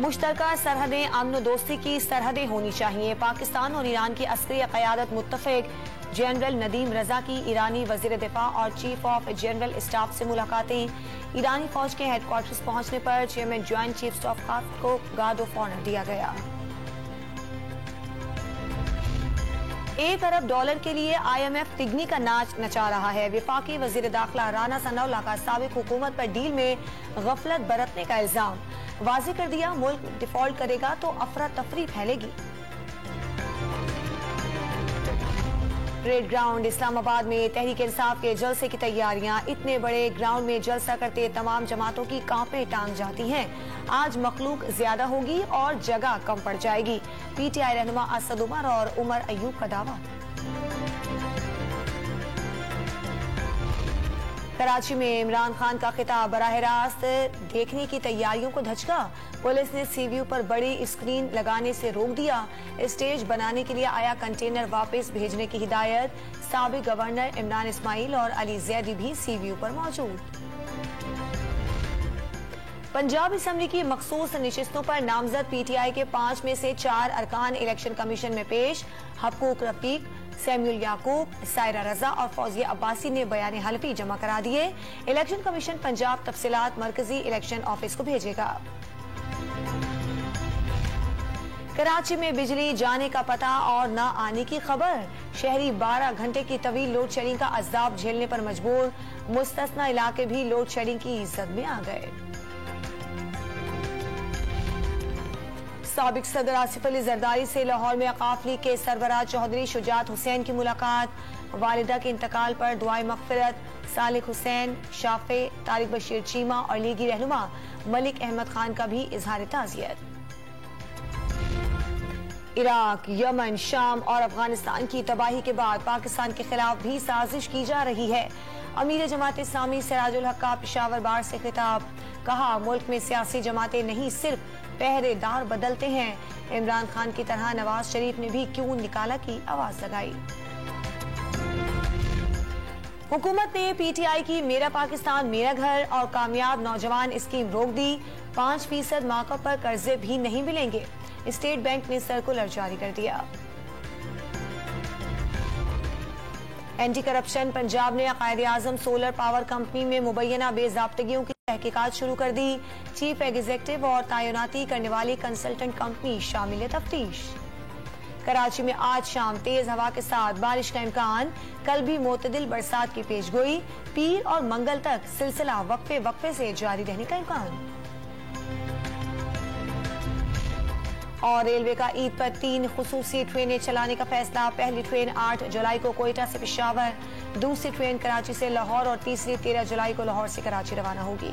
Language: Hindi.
मुश्तरका सरहदें अमन दोस्ती की सरहदें होनी चाहिए। पाकिस्तान और ईरान की अस्करी क़यादत मुत्तफ़िक। जनरल नदीम रजा की ईरानी वज़ीर दिफा और चीफ ऑफ जनरल स्टाफ से मुलाकातें। ईरानी फौज के हेडक्वार्टर्स पहुंचने पर chairman joint chief staff staff को गार्ड ऑफ ऑनर दिया गया। $1 अरब के लिए IMF तिगनी का नाच नचा रहा है। वफाकी वजीर दाखिला राना सनाउल्लाह का साबिक हुकूमत पर डील में गफलत बरतने का इल्जाम। वाज़ेह कर दिया, मुल्क डिफॉल्ट करेगा तो अफरा तफरी फैलेगी। परेड ग्राउंड इस्लामाबाद में तहरीक इंसाफ के जलसे की तैयारियां। इतने बड़े ग्राउंड में जलसा करते तमाम जमातों की कांपें टांग जाती हैं। आज मखलूक ज्यादा होगी और जगह कम पड़ जाएगी। PTI रहनुमा असद उमर और उमर अयूब का दावा। कराची में इमरान खान का खिताब बराह रास्त देखने की तैयारियों को धचका। पुलिस ने CVU पर बड़ी स्क्रीन लगाने से रोक दिया। स्टेज बनाने के लिए आया कंटेनर वापस भेजने की हिदायत। साबिक गवर्नर इमरान इस्माइल और अली जैदी भी CVU पर मौजूद। पंजाब असम्बली की मखसूस नशिस्तों पर नामजद PTI के 5 में से 4 अरकान इलेक्शन कमीशन में पेश। हकूक रफीक, सैमुअल याकूब, सायरा रजा और फौजिया अब्बासी ने बयान हल्फी जमा करा दिए। इलेक्शन कमीशन पंजाब तफसीलात मरकजी इलेक्शन ऑफिस को भेजेगा। कराची में बिजली जाने का पता और न आने की खबर। शहरी 12 घंटे की तवील लोड शेडिंग का अज़ाब झेलने पर मजबूर। मुस्तस्ना इलाके भी लोड शेडिंग की जद में आ गए। साबिक सदर आसिफ अली जरदारी से लाहौर में अकाफ लीग के सरबराह चौधरी शुजात हुसैन की मुलाकात। वालिदा के इंतकाल पर दुआए मग़फ़िरत। सालिक हुसैन, शाफे, तारिक बशीर चीमा और लीगी रहनुमा मलिक अहमद खान का भी इजहार ताज़ियत। इराक, यमन, शाम और अफगानिस्तान की तबाही के बाद पाकिस्तान के खिलाफ भी साजिश की जा रही है। अमीर जमात इस्लामी सिराजुल हक का पेशावर बार से खिताब। कहा, मुल्क में सियासी जमातें नहीं सिर्फ पहरेदार बदलते हैं। इमरान खान की तरह नवाज शरीफ ने भी क्यों निकाला की आवाज लगाई। हुकूमत ने PTI की मेरा पाकिस्तान मेरा घर और कामयाब नौजवान स्कीम रोक दी। 5% मार्कअप पर कर्जे भी नहीं मिलेंगे। स्टेट बैंक ने सर्कुलर जारी कर दिया। एंटी करप्शन पंजाब ने कायद-ए-आज़म सोलर पावर कंपनी में मुबैना बेज़ाब्तगियों की तहकीकात शुरू कर दी। चीफ एग्जीक्यूटिव और तैनाती करने वाली कंसल्टेंट कंपनी शामिल तफ्तीश। कराची में आज शाम तेज हवा के साथ बारिश का इम्कान। कल भी मोतदिल बरसात की पेशगोई। पीर और मंगल तक सिलसिला वक्फे वक्फे से जारी रहने का इम्कान। और रेलवे का ईद पर 3 खुसूसी ट्रेनें चलाने का फैसला। पहली ट्रेन 8 जुलाई को कोयटा से पेशावर, दूसरी ट्रेन कराची से लाहौर और तीसरी 13 जुलाई को लाहौर से कराची रवाना होगी।